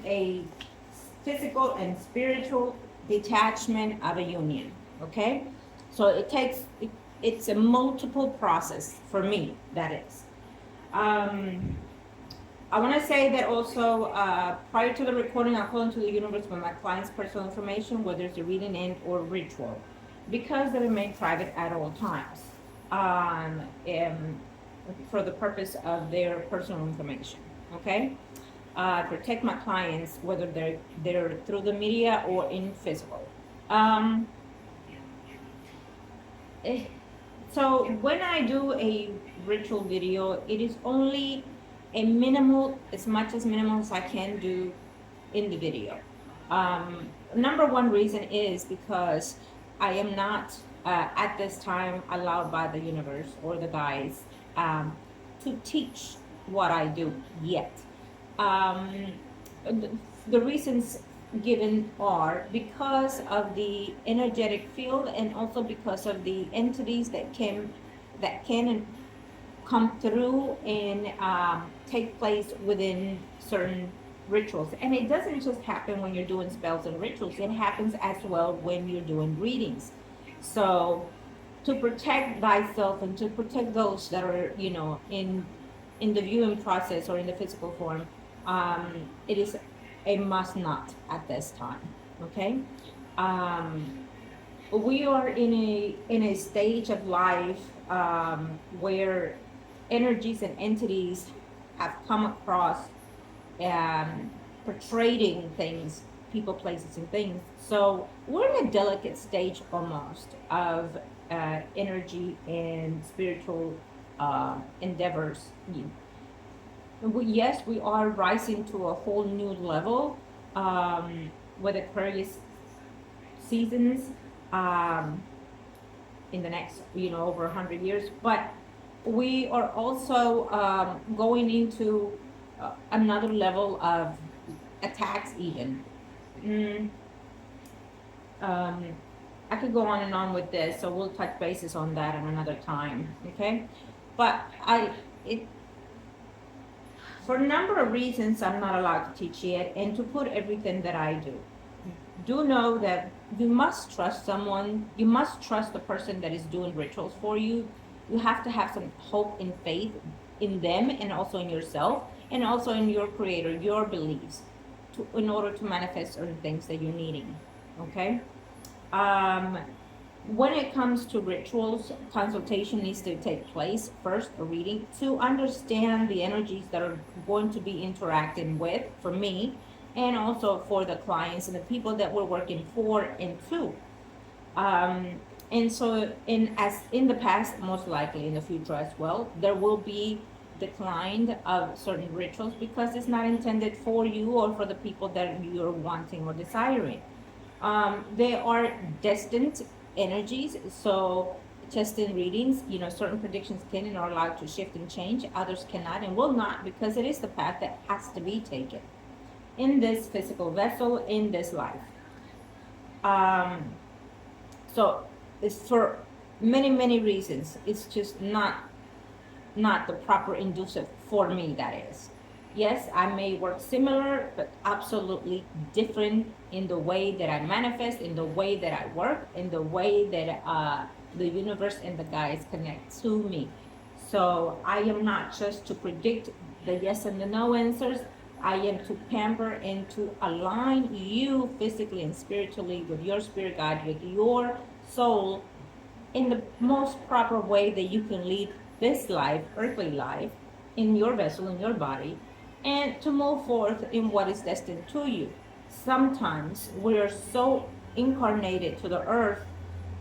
a physical and spiritual detachment of a union. Okay, so it's a multiple process for me. That is. Um, I want to say that also, prior to the recording, I call into the universe with my client's personal information, whether it's a reading in or ritual, because they remain private at all times, and for the purpose of their personal information. Okay, protect my clients, whether they're through the media or in physical. Um, eh, so when I do a ritual video, it is only a minimal, as much as minimal as I can do in the video. Number one reason is because I am not at this time allowed by the universe or the guides to teach what I do yet. Um, the reasons given are because of the energetic field, and also because of the entities that can come through and take place within certain rituals. And it doesn't just happen when you're doing spells and rituals, it happens as well when you're doing readings. So to protect thyself and to protect those that are, in the viewing process or in the physical form, it is a must not at this time. Okay. um, we are in a stage of life where energies and entities have come across, portraying things, people, places, and things. So we're in a delicate stage almost of energy and spiritual endeavors. Yes, we are rising to a whole new level with Aquarius seasons um, in the next, over 100 years. But we are also going into another level of attacks even. Mm, um, I could go on and on with this, so we'll touch bases on that at another time, okay? But it, for a number of reasons, I'm not allowed to teach yet, and to put everything that I do know that you must trust someone. You must trust the person that is doing rituals for you. You have to have some hope and faith in them, and also in yourself, and also in your creator, your beliefs, in order to manifest certain things that you're needing. Okay. um, when it comes to rituals, consultation needs to take place first, a reading, to understand the energies that are going to be interacting with, for me, and also for the clients and the people that we're working for and to. Um, and so, as in the past, most likely in the future as well, there will be declined of certain rituals because it's not intended for you or for the people that you're wanting or desiring. They are destined energies, so just in readings, certain predictions can and are allowed to shift and change, others cannot and will not, because it is the path that has to be taken in this physical vessel, in this life. Um, so it's for many, many reasons. It's just not the proper inducer for me, that is. Yes, I may work similar, but absolutely different in the way that I manifest, in the way that I work, in the way that the universe and the guides connect to me. So I am not just to predict the yes and the no answers. I am to pamper and to align you physically and spiritually with your spirit guide, with your soul, in the most proper way that you can lead this life, earthly life, in your vessel, in your body, and to move forth in what is destined to you. Sometimes we are so incarnated to the earth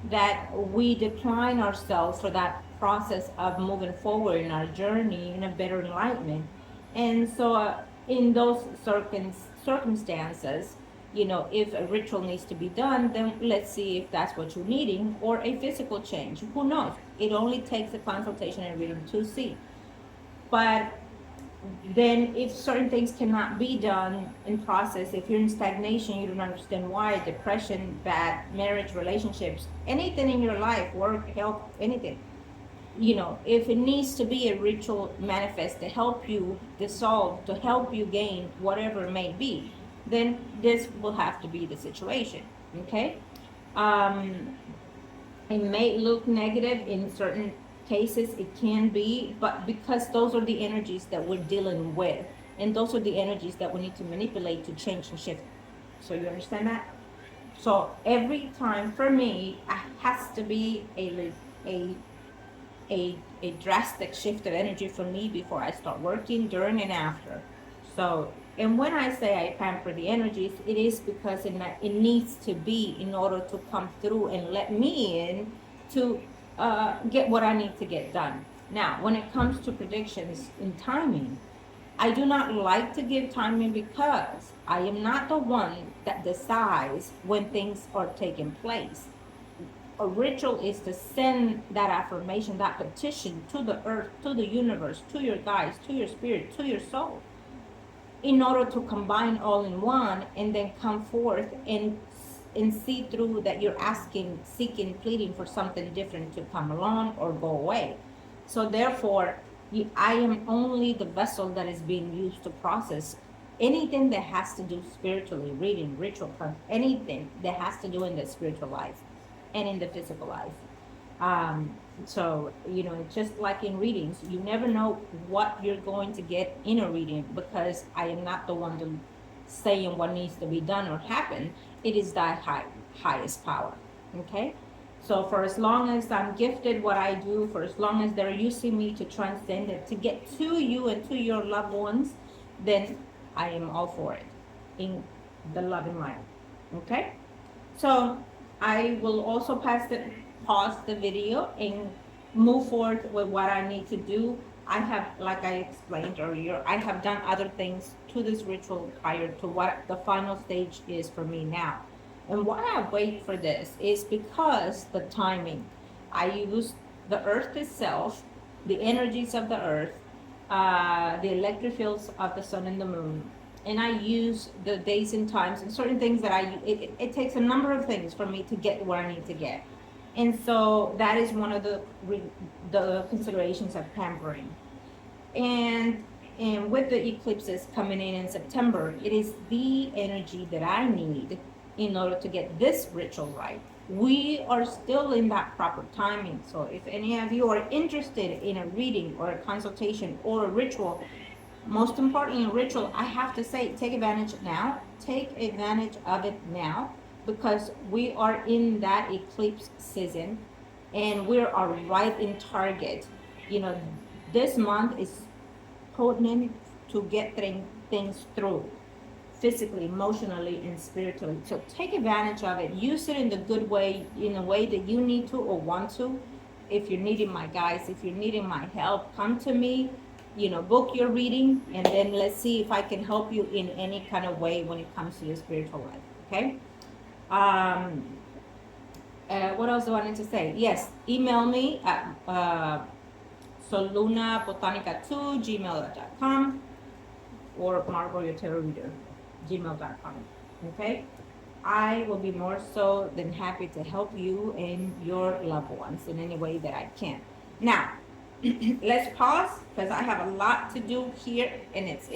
that we decline ourselves for that process of moving forward in our journey in a better enlightenment. And so, in those circumstances, if a ritual needs to be done, then let's see if that's what you're needing, or a physical change. Who knows? It only takes a consultation and reading to see. But then, if certain things cannot be done in process, if you're in stagnation, you don't understand why, depression, bad marriage, relationships, anything in your life, work, health, anything, if it needs to be a ritual manifest to help you dissolve, to help you gain whatever it may be, then this will have to be the situation. Okay. Um, it may look negative in certain cases, it can be, but because those are the energies that we're dealing with, and those are the energies that we need to manipulate to change and shift. So you understand that? So every time for me, it has to be a a drastic shift of energy for me before I start working, during, and after. So, and when I say I pamper the energies, it is because it needs to be in order to come through and let me in to get what I need to get done. Now, when it comes to predictions and timing, I do not like to give timing because I am not the one that decides when things are taking place. A ritual is to send that affirmation, that petition to the earth, to the universe, to your guides, to your spirit, to your soul, in order to combine all in one and then come forth and see through that you're asking, seeking, pleading for something different to come along or go away. So therefore, I am only the vessel that is being used to process anything that has to do spiritually, reading, ritual, anything that has to do in the spiritual life and in the physical life. Um, so, it's just like in readings, you never know what you're going to get in a reading because I am not the one to saying what needs to be done or happen. It is that highest power. Okay? So for as long as I'm gifted what I do, for as long as they're using me to transcend it, to get to you and to your loved ones, then I am all for it in the loving light. Okay? So I will also pause the video and move forward with what I need to do. I have, like I explained earlier, I have done other things to this ritual prior to what the final stage is for me now. And why I wait for this is because the timing. I use the earth itself, the energies of the earth, the electric fields of the sun and the moon, and I use the days and times and certain things that it takes a number of things for me to get where I need to get. And so that is one of the considerations of pampering. And with the eclipses coming in September, it is the energy that I need in order to get this ritual right. We are still in that proper timing. So if any of you are interested in a reading or a consultation or a ritual, most importantly, a ritual, I have to say, take advantage now. Take advantage of it now because we are in that eclipse season and we are right in target. This month is potent to get things through physically, emotionally, and spiritually. So take advantage of it. Use it in the good way, in a way that you need to or want to. If you're needing my guides, if you're needing my help, come to me. Book your reading, and then let's see if I can help you in any kind of way when it comes to your spiritual life. Okay. What else do I need to say? Yes, email me at solunabotanica2gmail.com or margourtarotreader gmail.com. Okay. I will be more so than happy to help you and your loved ones in any way that I can. Now, let's pause because I have a lot to do here, and it's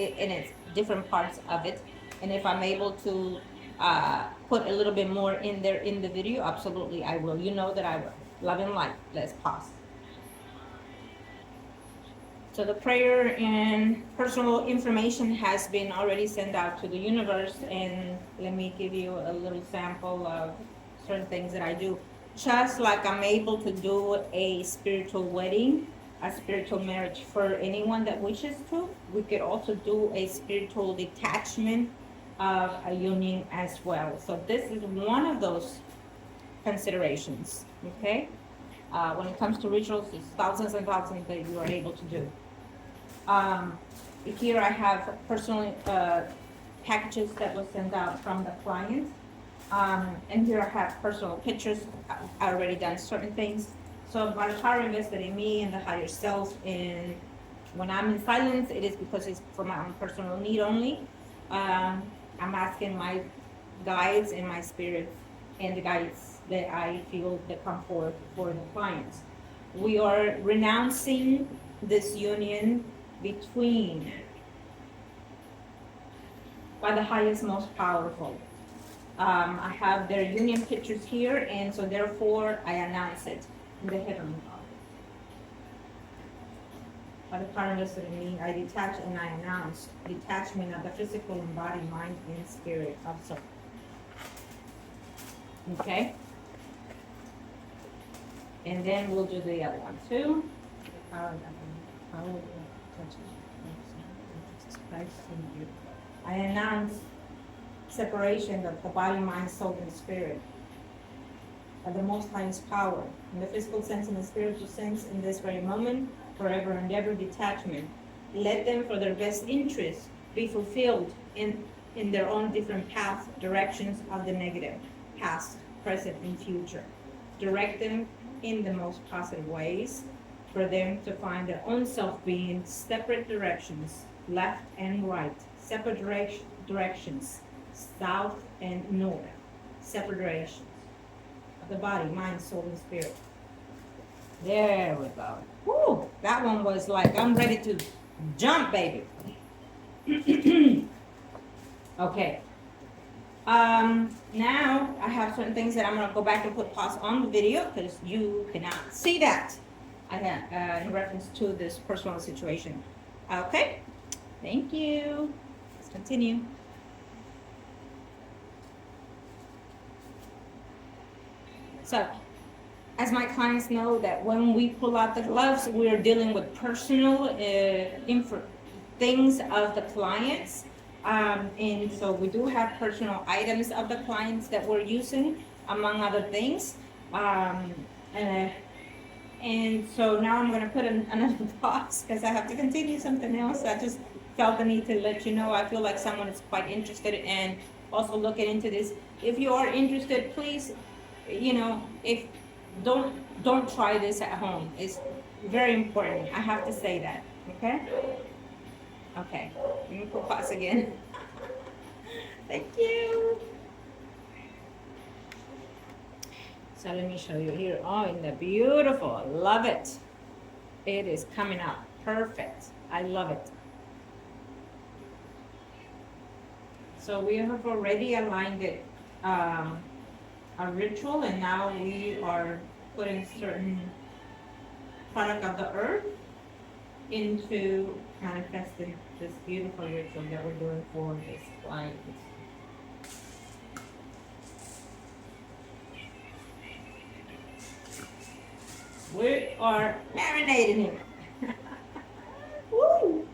different parts of it. And if I'm able to put a little bit more in there in the video, absolutely I will. You know that I will. Love and light. Let's pause. So the prayer and personal information has been already sent out to the universe, and let me give you a little sample of certain things that I do. Just like I'm able to do a spiritual wedding, a spiritual marriage for anyone that wishes to, we could also do a spiritual detachment of a union as well. So this is one of those considerations, okay? When it comes to rituals, there's thousands and thousands that you are able to do. Here I have personal packages that was sent out from the client. And here I have personal pictures. I already done certain things. So my power invested in me and the higher self. And when I'm in silence, it is because it's for my own personal need only. I'm asking my guides and my spirits and the guides that I feel that come forth for the clients. We are renouncing this union between by the highest, most powerful. I have their union pictures here, and so therefore I announce it in the heavenly body. By the power invested in me, I detach and I announce detachment of the physical and body, mind, and spirit of soul. Okay? And then we'll do the other one too. The power of Christ in you. I announce separation of the body, mind, soul, and spirit of the most highest power in the physical sense and the spiritual sense in this very moment, forever and ever detachment. Let them, for their best interest, be fulfilled in their own different paths, directions of the negative, past, present, and future. Direct them in the most positive ways for them to find their own self-being, separate directions, left and right, separate directions, south and north, separate directions of the body, mind, soul, and spirit. There we go. Woo! That one was like, I'm ready to jump, baby. Okay. Now I have certain things that I'm gonna go back and put pause on the video because you cannot see that. I have in reference to this personal situation. Okay. Thank you. Let's continue. So, as my clients know that when we pull out the gloves, we're dealing with personal things of the clients. And so we do have personal items of the clients that we're using, among other things. And so now I'm going to put another pause because I have to continue something else. I just felt the need to let you know. I feel like someone is quite interested and also looking into this. If you are interested, please, if don't try this at home. It's very important. I have to say that. Okay? Okay. Let me put pause again. Thank you. So let me show you here. Oh, isn't that beautiful? Love it. It is coming out perfect. I love it. So we have already aligned it, a ritual, and now we are putting certain product of the earth into manifesting this beautiful ritual that we're doing for this client. We are marinating it. Woo!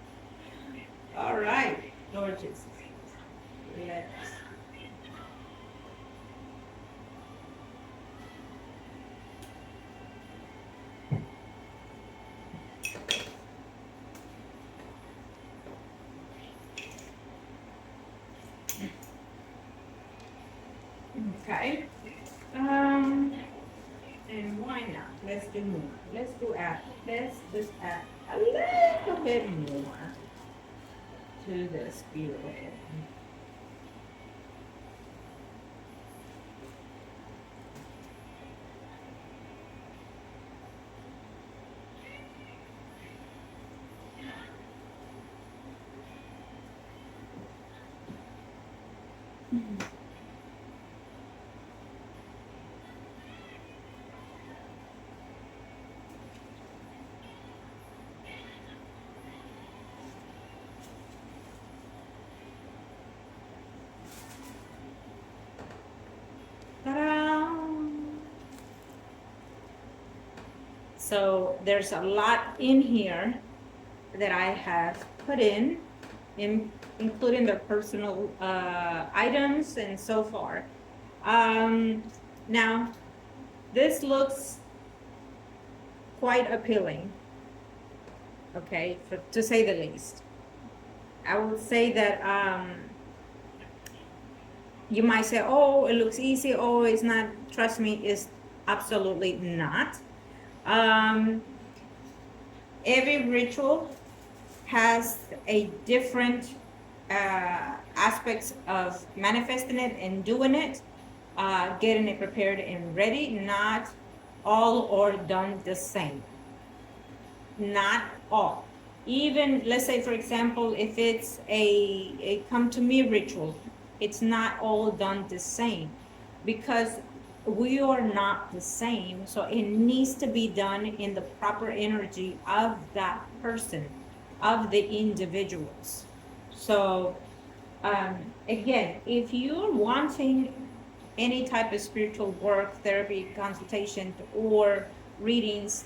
All right, gorgeous. Let's. Okay. And why not? Let's do more. Let's just add a little bit more to this beautiful. Ta-da! So there's a lot in here that I have put in including the personal items and so far. Now, this looks quite appealing, okay, to say the least. I would say that you might say, oh, it looks easy. Oh, it's not. Trust me, it's absolutely not. Every ritual has a different aspects of manifesting it and doing it, getting it prepared and ready. Not all or done the same. Not all. Even, let's say, for example, if it's a come to me ritual, it's not all done the same because we are not the same. So it needs to be done in the proper energy of that person, of the individuals. So, again, if you're wanting any type of spiritual work, therapy, consultation, or readings,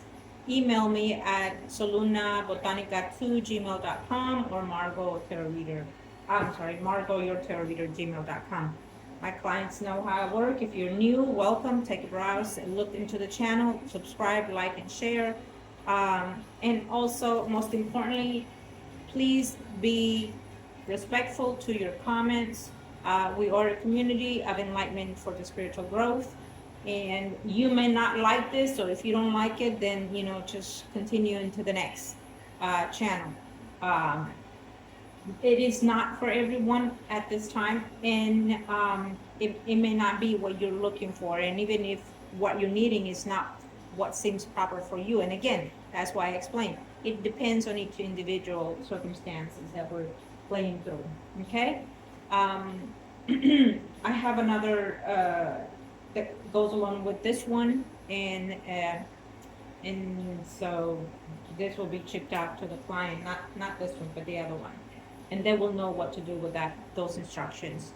email me at solunabotanica2gmail.com or margourtarotreader. I'm sorry, margourtarotreader@gmail.com. My clients know how I work. If you're new, welcome. Take a browse and look into the channel. Subscribe, like, and share. And also, most importantly, please be respectful to your comments. We are a community of enlightenment for the spiritual growth. And you may not like this, or if you don't like it, then, just continue into the next channel. It is not for everyone at this time, and it may not be what you're looking for. And even if what you're needing is not what seems proper for you, and again, that's why I explained, it depends on each individual circumstances that we're playing through. Okay. I have another that goes along with this one, and so this will be chipped out to the client, not this one, but the other one, and they will know what to do with those instructions.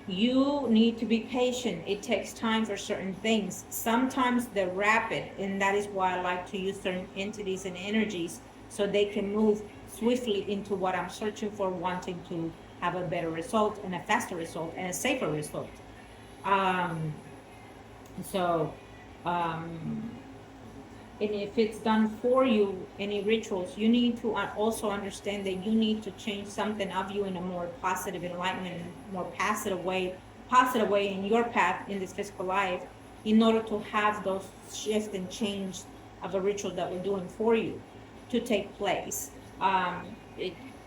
You need to be patient. It takes time for certain things. Sometimes they're rapid, and that is why I like to use certain entities and energies so they can move swiftly into what I'm searching for, wanting to have a better result and a faster result and a safer result. So, and if it's done for you, any rituals, you need to also understand that you need to change something of you in a more positive, enlightenment, more positive way in your path in this physical life, in order to have those shifts and change of a ritual that we're doing for you to take place.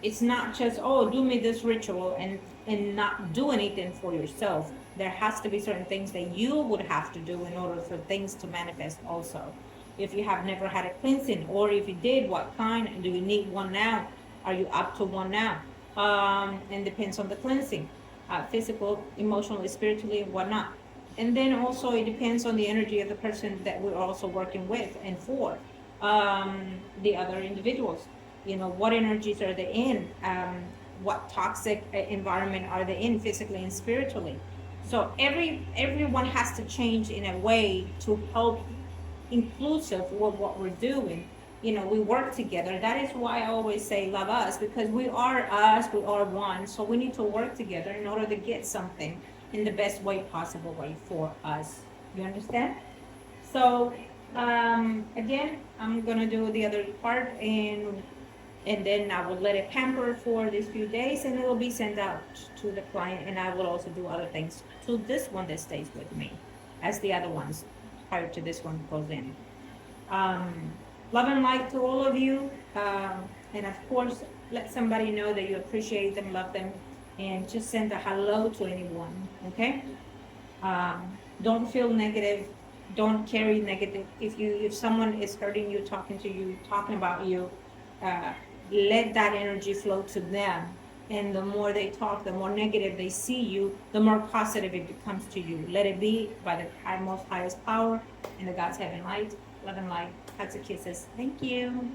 It's not just, oh, do me this ritual and not do anything for yourself. There has to be certain things that you would have to do in order for things to manifest also. If you have never had a cleansing, or if you did, what kind, and do you need one now? Are you up to one now? And depends on the cleansing, physical, emotionally, spiritually, and whatnot. And then also it depends on the energy of the person that we're also working with and for, the other individuals. What energies are they in? What toxic environment are they in, physically and spiritually? So everyone has to change in a way to help inclusive with what we're doing. We work together. That is why I always say love us, because we are us, we are one. So we need to work together in order to get something in the best way possible way for us. You understand? So again, I'm gonna do the other part, and then I will let it pamper for these few days, and it will be sent out to the client. And I will also do other things to this one that stays with me, as the other ones prior to this one goes in. Love and light to all of you, and of course, let somebody know that you appreciate them, love them, and just send a hello to anyone. Okay? Don't feel negative. Don't carry negative. If someone is hurting you, talking to you, talking about you, let that energy flow to them. And the more they talk, the more negative they see you, the more positive it becomes to you. Let it be by the most highest power in the God's heaven light. Love and light. Hugs and kisses. Thank you.